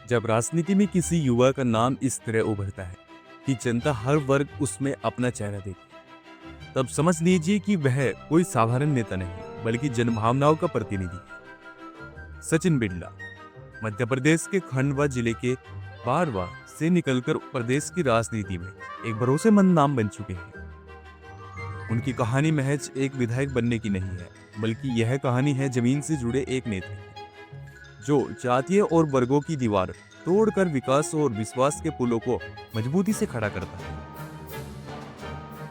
जब राजनीति में किसी युवा का नाम इस तरह उभरता है कि जनता हर वर्ग उसमें अपना चेहरा देखती, तब समझ लीजिए कि वह कोई साधारण नेता नहीं बल्कि जनभावनाओं का प्रतिनिधि है। सचिन बिरला मध्य प्रदेश के खंडवा जिले के बारवा से निकलकर प्रदेश की राजनीति में एक भरोसेमंद नाम बन चुके हैं। उनकी कहानी महज एक विधायक बनने की नहीं है, बल्कि यह कहानी है जमीन से जुड़े एक नेता की, जो जातीय और वर्गों की दीवार तोड़कर विकास और विश्वास के पुलों को मजबूती से खड़ा करता है।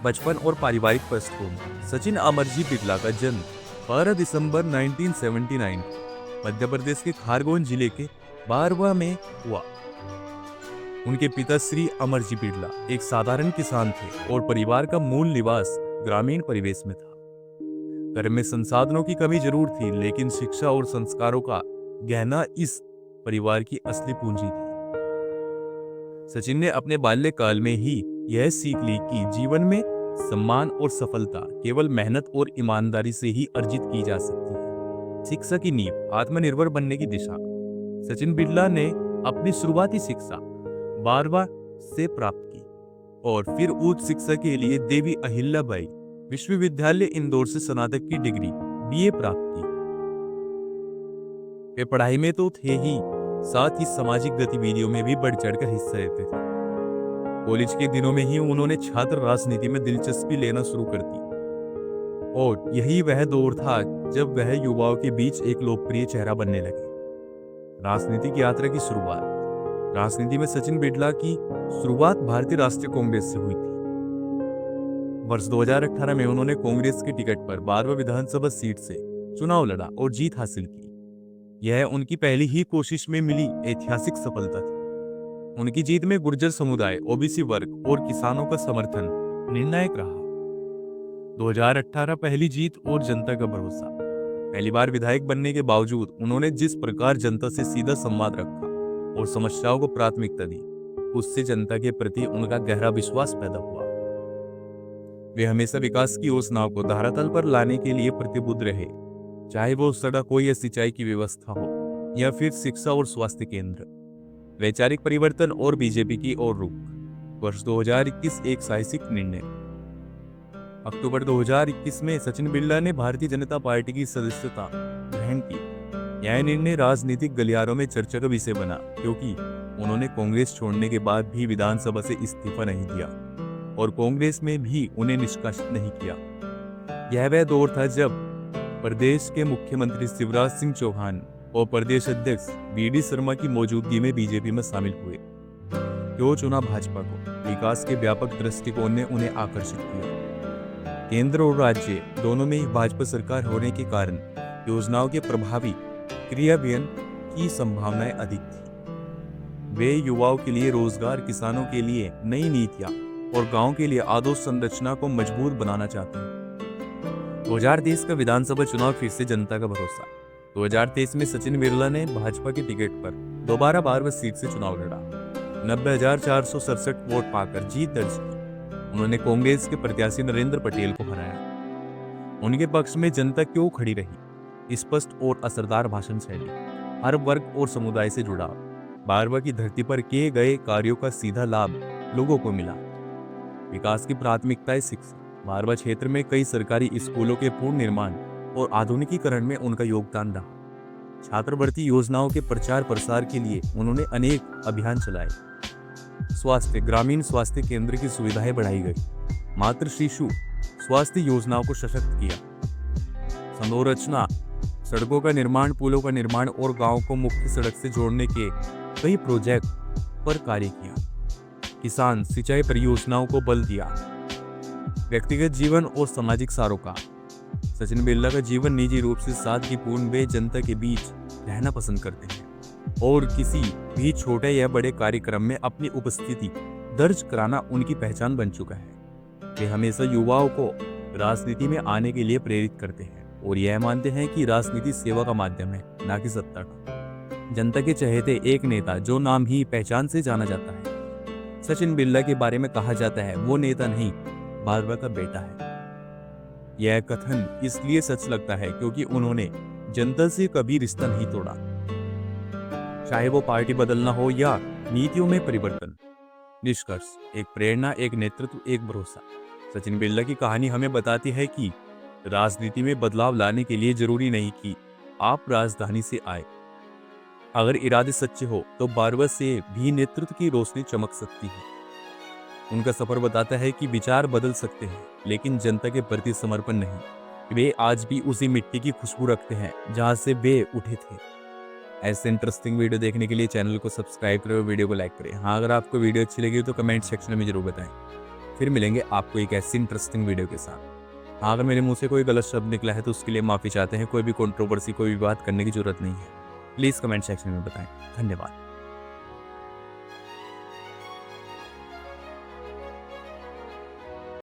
बचपन और पारिवारिक पृष्ठभूमि। सचिन अमरजी बिरला का जन्म 12 दिसंबर 1979 मध्य प्रदेश के खारगोन जिले के बारवा में हुआ। उनके पिता श्री अमरजी बिरला एक साधारण किसान थे और परिवार का मूल निवास ग्रामीण परिवेश में था। घर में संसाधनों की कमी जरूर थी, लेकिन शिक्षा और संस्कारों का गहना इस परिवार की असली पूंजी थी। सचिन ने अपने बाल्यकाल में ही यह सीख ली कि जीवन में सम्मान और सफलता केवल मेहनत और ईमानदारी से ही अर्जित की जा सकती है। शिक्षा की नींव, आत्मनिर्भर बनने की दिशा। सचिन बिरला ने अपनी शुरुआती शिक्षा बारवा से प्राप्त की और फिर उच्च शिक्षा के लिए देवी अहिल्याबाई विश्वविद्यालय इंदौर से स्नातक की डिग्री बीए प्राप्त की। वे पढ़ाई में तो थे ही, साथ ही सामाजिक गतिविधियों में भी बढ़ चढ़कर हिस्सा लेते थे। कॉलेज के दिनों में ही उन्होंने छात्र राजनीति में दिलचस्पी लेना शुरू कर दी और यही वह दौर था जब वह युवाओं के बीच एक लोकप्रिय चेहरा बनने लगे। राजनीतिक यात्रा की शुरुआत। राजनीति में सचिन बिरला की शुरुआत भारतीय राष्ट्रीय कांग्रेस से हुई थी। वर्ष 2018 में उन्होंने कांग्रेस की टिकट पर बारवा विधानसभा सीट से चुनाव लड़ा और जीत हासिल की। यह उनकी पहली ही कोशिश में मिली ऐतिहासिक सफलता थी। उनकी जीत में गुर्जर समुदाय, ओबीसी वर्ग और किसानों का समर्थन निर्णायक रहा। 2018 पहली जीत और जनता का भरोसा। पहली बार विधायक बनने के बावजूद उन्होंने जिस प्रकार जनता से सीधा संवाद रखा और समस्याओं को प्राथमिकता दी, उससे जनता के प्रति उनका गहरा विश्वास पैदा हुआ। वे हमेशा विकास की योजनाओं को धरातल पर लाने के लिए प्रतिबद्ध रहे, चाहे वो सड़क हो या सिंचाई की व्यवस्था हो या फिर शिक्षा और स्वास्थ्य केंद्र। वैचारिक परिवर्तन और बीजेपी की ओर रुख। वर्ष 2021 एक साहसिक निर्णय। अक्टूबर 2021 में सचिन बिरला ने भारतीय जनता पार्टी की सदस्यता ग्रहण की। यह निर्णय राजनीतिक गलियारों में चर्चा का विषय बना, क्योंकि उन्होंने कांग्रेस छोड़ने के बाद भी विधानसभा से इस्तीफा नहीं दिया और कांग्रेस में भी उन्हें निष्कासित नहीं किया। यह वह दौर था जब प्रदेश के मुख्यमंत्री शिवराज सिंह चौहान और प्रदेश अध्यक्ष बीडी शर्मा की मौजूदगी में बीजेपी में शामिल हुए। क्यों चुना भाजपा को? विकास के व्यापक दृष्टिकोण ने उन्हें आकर्षित किया। केंद्र और राज्य दोनों में ही भाजपा सरकार होने के कारण योजनाओं के प्रभावी क्रियान्वयन की संभावनाएं अधिक थी। वे युवाओं के लिए रोजगार, किसानों के लिए नई नीतियां और गांव के लिए आदर्श संरचना को मजबूत बनाना चाहते हैं। 2023 का विधानसभा चुनाव फिर से जनता का भरोसा। 2023 में सचिन बिरला ने भाजपा की टिकट पर दोबारा बारवा सीट से चुनाव लड़ा। 90,467 वोट पाकर जीत दर्ज की। उन्होंने कांग्रेस के प्रत्याशी नरेंद्र पटेल को हराया। उनके पक्ष में जनता क्यों खड़ी रही? स्पष्ट और असरदार भाषण शैली, हर वर्ग और समुदाय से जुड़ा। बारवा की धरती पर किए गए कार्यों का सीधा लाभ लोगों को मिला। विकास की प्राथमिकताएं। शिक्षा। बारवा क्षेत्र में कई सरकारी स्कूलों के पूर्ण निर्माण और आधुनिकीकरण में उनका योगदान रहा। छात्रवृत्ति योजनाओं के प्रचार प्रसार के लिए उन्होंने अनेक अभियान चलाए। स्वास्थ्य। ग्रामीण स्वास्थ्य केंद्र की सुविधाएं बढ़ाई गई। मातृ शिशु स्वास्थ्य योजनाओं को सशक्त किया। संरचना। सड़कों का निर्माण, पुलों का निर्माण और गांव को मुख्य सड़क से जोड़ने के कई प्रोजेक्ट पर कार्य किया। किसान। सिंचाई परियोजनाओं को बल दिया। व्यक्तिगत जीवन और सामाजिक सरोकार। सचिन बिरला का जीवन निजी रूप से सादगीपूर्ण। वे जनता के बीच रहना पसंद करते हैं और किसी भी छोटे या बड़े कार्यक्रम में अपनी उपस्थिति दर्ज कराना उनकी पहचान बन चुका है। वे हमेशा युवाओं को राजनीति में आने के लिए प्रेरित करते हैं और यह मानते हैं कि राजनीति सेवा का माध्यम है, न कि सत्ता का। जनता के चहेते एक नेता जो नाम ही पहचान से जाना जाता है। सचिन बिरला के बारे में कहा जाता है, वो नेता नहीं, बारवा का बेटा है। यह कथन इसलिए सच लगता है क्योंकि उन्होंने जनता से कभी रिश्ता नहीं तोड़ा। चाहे वो पार्टी बदलना हो या नीतियों में परिवर्तन। निष्कर्ष, एक प्रेरणा, एक नेतृत्व, एक भरोसा। सचिन बिरला की कहानी हमें बताती है कि राजनीति में बदलाव लाने के लिए जरूरी नहीं कि आप राजधानी से आए। अगर इरादे सच्चे हो तो बारवर से भी नेतृत्व की रोशनी चमक सकती है। उनका सफर बताता है कि विचार बदल सकते हैं, लेकिन जनता के प्रति समर्पण नहीं। वे आज भी उसी मिट्टी की खुशबू रखते हैं जहां से वे उठे थे। ऐसे इंटरेस्टिंग वीडियो देखने के लिए चैनल को सब्सक्राइब करें और वीडियो को लाइक करें। हाँ, अगर आपको वीडियो अच्छी लगी तो कमेंट सेक्शन में जरूर बताएं। फिर मिलेंगे आपको एक ऐसी इंटरेस्टिंग वीडियो के साथ। हाँ, अगर मेरे मुंह से कोई गलत शब्द निकला है तो उसके लिए माफी चाहते हैं। कोई भी कंट्रोवर्सी, कोई भी बात करने की जरूरत नहीं है। प्लीज कमेंट सेक्शन में बताएं। धन्यवाद।